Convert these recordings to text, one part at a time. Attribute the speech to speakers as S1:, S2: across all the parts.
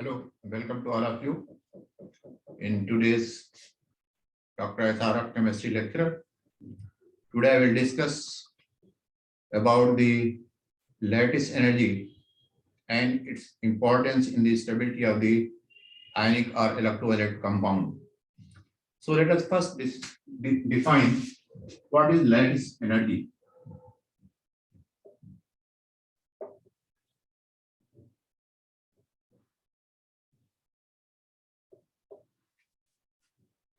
S1: Hello, welcome to all of you in today's Dr. SRF chemistry lecture. Today I will discuss about the lattice energy and its importance in the stability of the ionic or electrolyte compound. So let us first define what is lattice energy.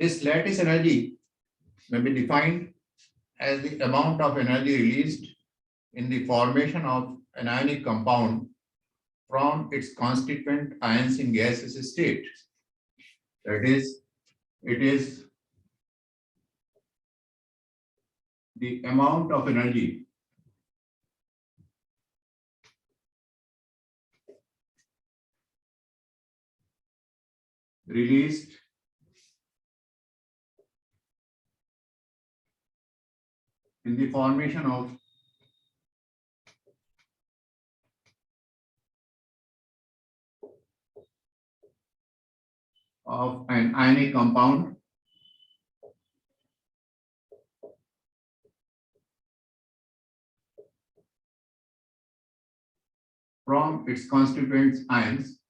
S1: This lattice energy may be defined as the amount of energy released in the formation of an ionic compound from its constituent ions in gaseous state. That is, it is the amount of energy released in the formation of an ionic compound from its constituent ions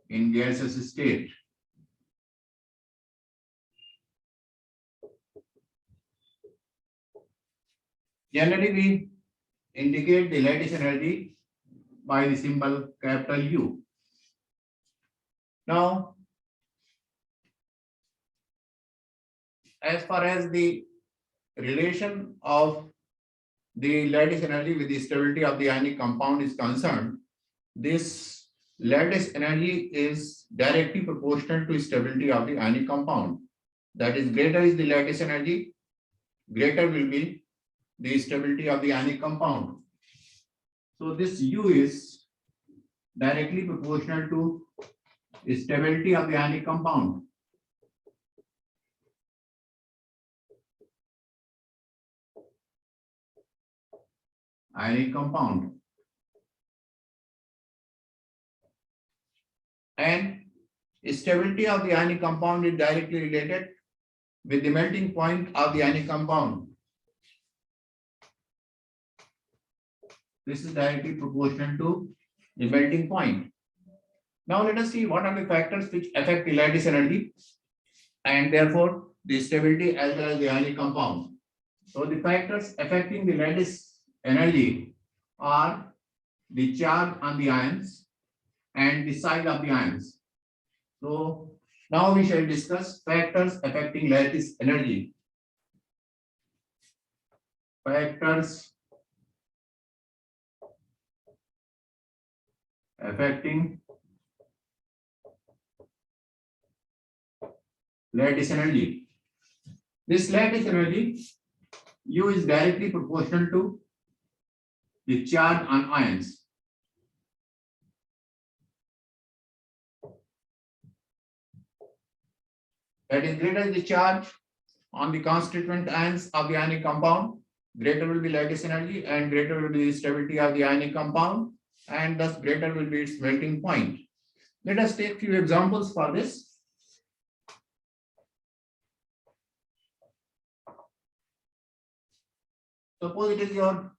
S1: in gaseous state. Generally, we indicate the lattice energy by the symbol capital U. Now, as far as the relation of the lattice energy with the stability of the ionic compound is concerned, this lattice energy is directly proportional to stability of the ionic compound. That is, greater is the lattice energy, greater will be the stability of the ionic compound. So this U is directly proportional to the stability of the ionic compound. Ionic compound. And stability of the ionic compound is directly related with the melting point of the ionic compound. This is directly proportional to the melting point. Now let us see what are the factors which affect the lattice energy and therefore the stability as well as the ionic compound. So the factors affecting the lattice energy are the charge on the ions and the size of the ions. So now we shall discuss factors affecting lattice energy. Factors affecting lattice energy. This lattice energy U is directly proportional to the charge on ions. That is, greater is the charge on the constituent ions of the ionic compound, greater will be lattice energy and greater will be the stability of the ionic compound, and thus greater will be its melting point. Let us take few examples for this. Suppose it is your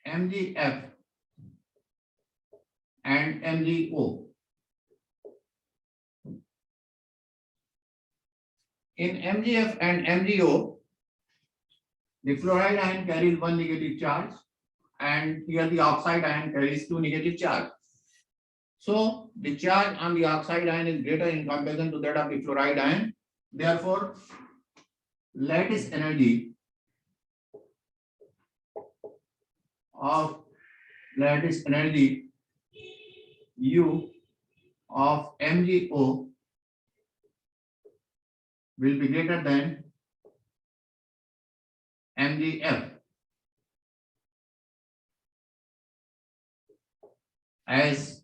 S1: MgF and MgO. In MgF and MgO, the fluoride ion carries one negative charge and here the oxide ion carries two negative charge. So the charge on the oxide ion is greater in comparison to that of the fluoride ion. Therefore, lattice energy U of MgO will be greater than MgF, as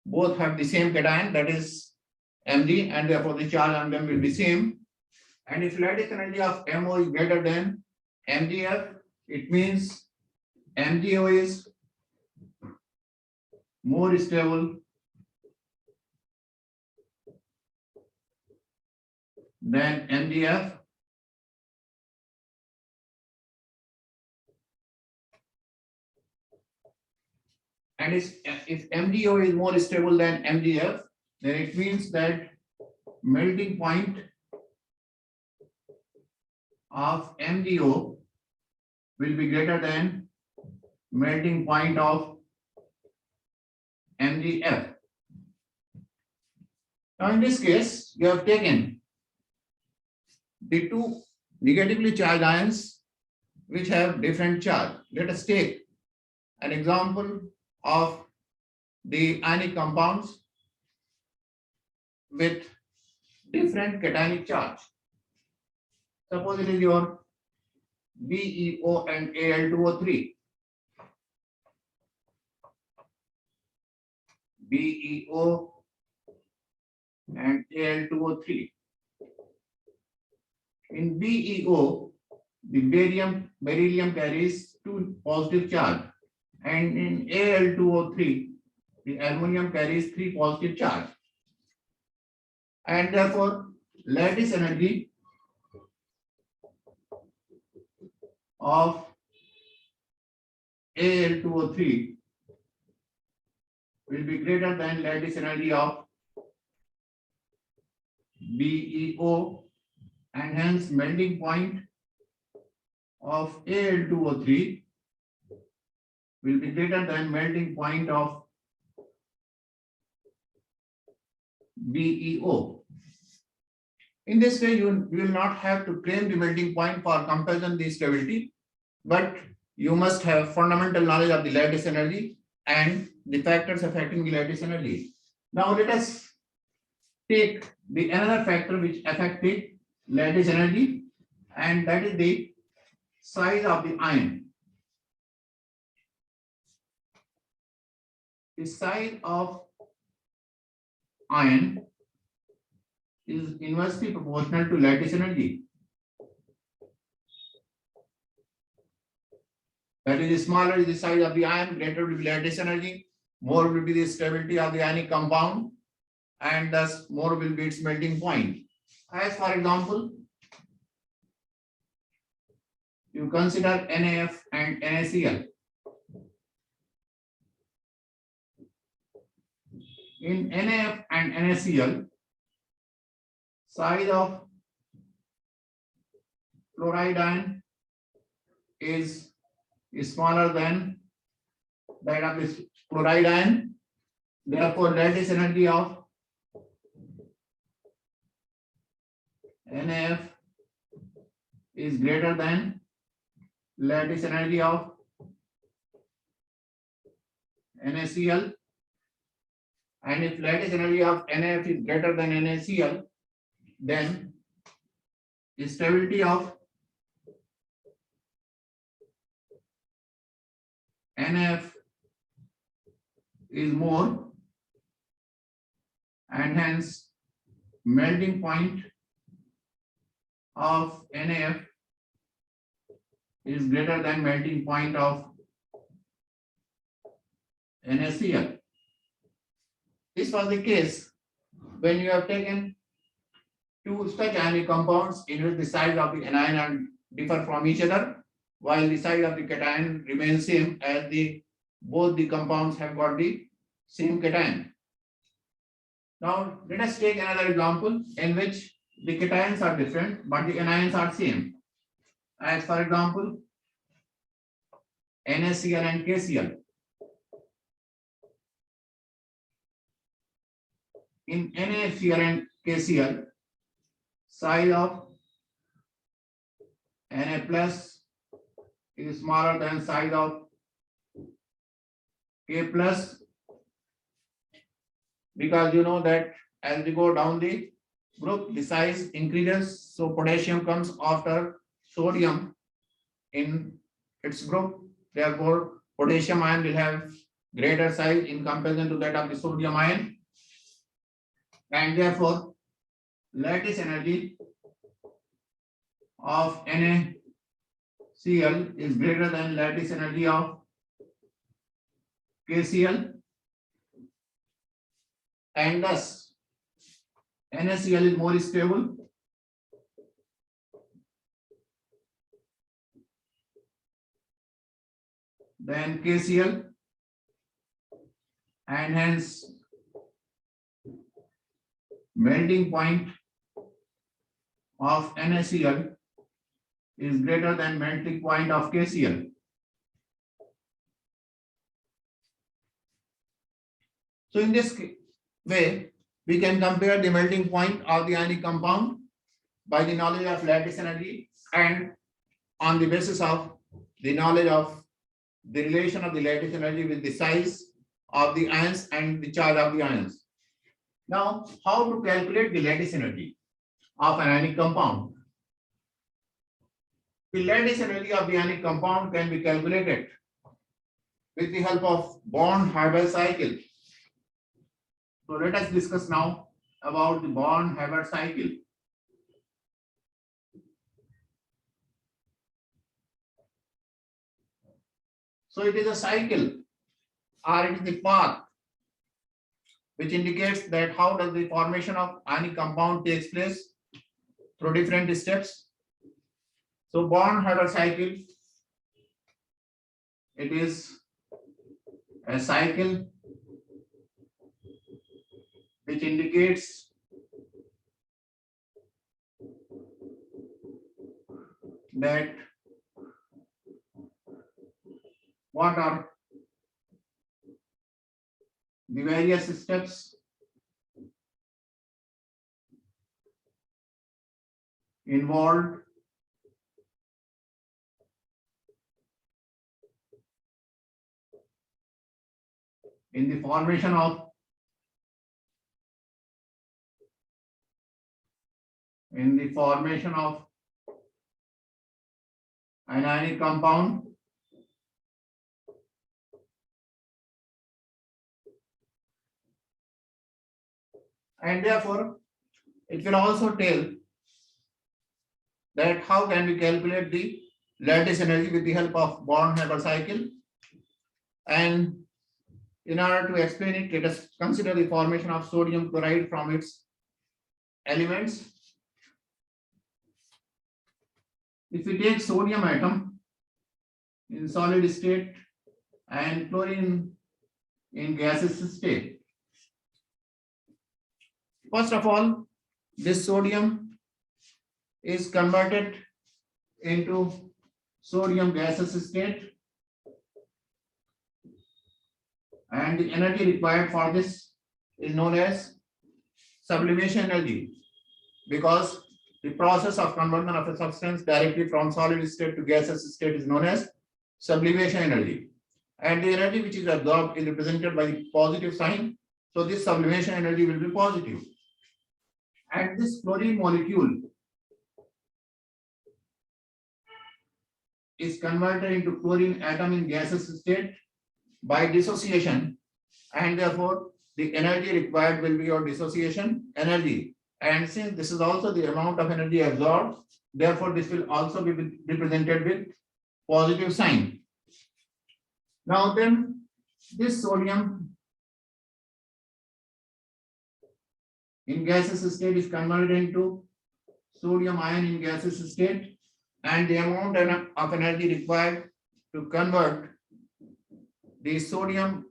S1: both have the same cation, that is Mg, and therefore the charge on them will be same. And if lattice energy of MO is greater than MgF, it means MgO is more stable than MgF. And if MgO is more stable than MgF, then it means that melting point of MgO will be greater than melting point of MgF. Now in this case, you have taken the two negatively charged ions which have different charge. Let us take an example of the ionic compounds with different cationic charge. Suppose it is your BeO and Al2O3. BeO and Al2O3. In BeO, the beryllium carries 2 positive charge, and in Al2O3, the aluminum carries 3 positive charge. And therefore, lattice energy of Al2O3 will be greater than lattice energy of BeO, and hence melting point of Al2O3 will be greater than melting point of BeO. In this way, you will not have to claim the melting point for comparison the stability, but you must have fundamental knowledge of the lattice energy and the factors affecting the lattice energy. Now let us take the another factor which affects the lattice energy, and that is the size of the ion. The size of ion is inversely proportional to lattice energy. That is, smaller is the size of the ion, greater will be lattice energy, more will be the stability of the ionic compound, and thus more will be its melting point. As for example, you consider NaF and NaCl. In NaF and NaCl, size of fluoride ion is smaller than that of this chloride ion. Therefore, lattice energy of NaF is greater than lattice energy of NaCl. And if lattice energy of NaF is greater than NaCl, then the stability of NaF is more, and hence melting point of NaF is greater than melting point of NaCl. This was the case when you have taken two such ionic compounds in which the size of the anion differ from each other, while the size of the cation remains same as both the compounds have got the same cation. Now let us take another example in which the cations are different but the anions are same. As for example, NaCl and KCl. In NaCl and KCl, size of Na plus is smaller than size of K plus, because you know that as we go down the group, the size increases. So potassium comes after sodium in its group. Therefore, potassium ion will have greater size in comparison to that of the sodium ion. And therefore, lattice energy of NaCl is greater than lattice energy of KCl, and thus NaCl is more stable than KCl, and hence melting point of NaCl is greater than melting point of KCl. So in this way, we can compare the melting point of the ionic compound by the knowledge of lattice energy and on the basis of the knowledge of the relation of the lattice energy with the size of the ions and the charge of the ions. Now, how to calculate the lattice energy of an ionic compound? The lattice energy of the ionic compound can be calculated with the help of Born-Haber cycle. So let us discuss now about the Born-Haber cycle. So it is a cycle, or it is the path which indicates that how does the formation of ionic compound takes place through different steps. So Born-Haber cycle, it is a cycle which indicates that what are the various steps involved in the formation of an ionic compound. And therefore, it will also tell that how can we calculate the lattice energy with the help of Born-Haber cycle. And in order to explain it, let us consider the formation of sodium chloride from its elements. If we take sodium atom in solid state and chlorine in gaseous state, first of all, this sodium is converted into sodium gaseous state, and the energy required for this is known as sublimation energy, because the process of conversion of a substance directly from solid state to gaseous state is known as sublimation energy. And the energy which is absorbed is represented by the positive sign. So this sublimation energy will be positive. And this chlorine molecule is converted into chlorine atom in gaseous state by dissociation, and therefore the energy required will be your dissociation energy. And since this is also the amount of energy absorbed, therefore this will also be represented with positive sign. Now then, this sodium in gaseous state is converted into sodium ion in gaseous state, and the amount of energy required to convert the sodium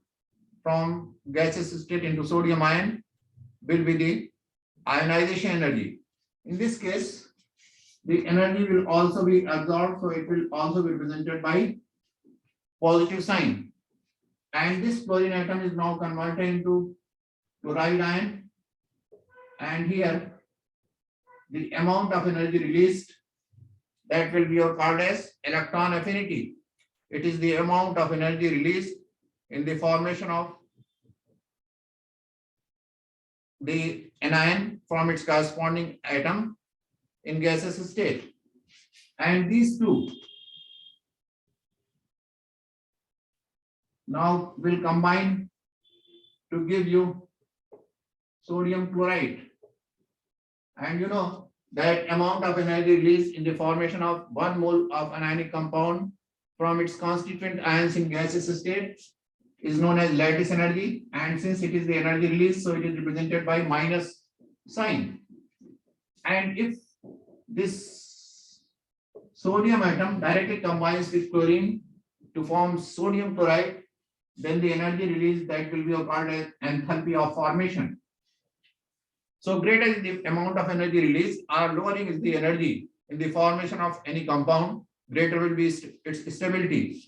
S1: from gaseous state into sodium ion will be the ionization energy. In this case, the energy will also be absorbed, so it will also be represented by positive sign. And this chlorine atom is now converted into chloride ion, and here the amount of energy released, that will be called as electron affinity. It is the amount of energy released in the formation of the anion from its corresponding atom in gaseous state. And these two now will combine to give you sodium chloride. And you know that amount of energy released in the formation of 1 mole of an ionic compound from its constituent ions in gaseous state is known as lattice energy, and since it is the energy release, so it is represented by minus sign. And if this sodium atom directly combines with chlorine to form sodium chloride, then the energy release that will be called as enthalpy of formation. So greater is the amount of energy released or lowering is the energy in the formation of any compound, greater will be its stability.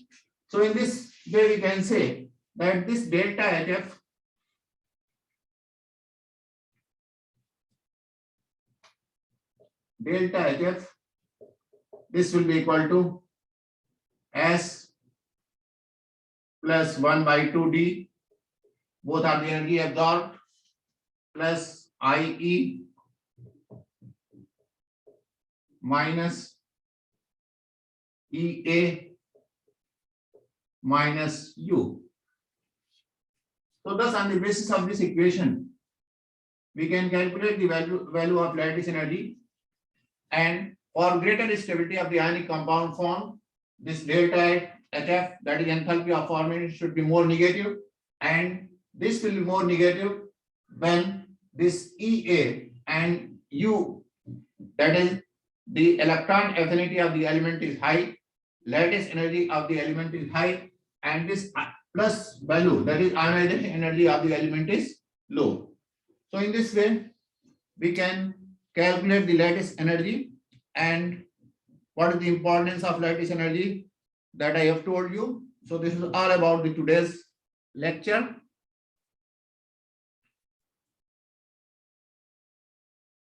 S1: So in this way we can say that this delta HF, this will be equal to S plus 1 by 2D, both are the energy absorbed, plus IE minus EA minus U. So thus on the basis of this equation, we can calculate the value of lattice energy, and for greater stability of the ionic compound formed, this delta HF, that is enthalpy of formation, should be more negative, and this will be more negative when this EA and U, that is the electron affinity of the element is high, lattice energy of the element is high, and this plus value, that is ionization energy of the element, is low. So in this way, we can calculate the lattice energy. And what is the importance of lattice energy that I have told you. So this is all about the today's lecture.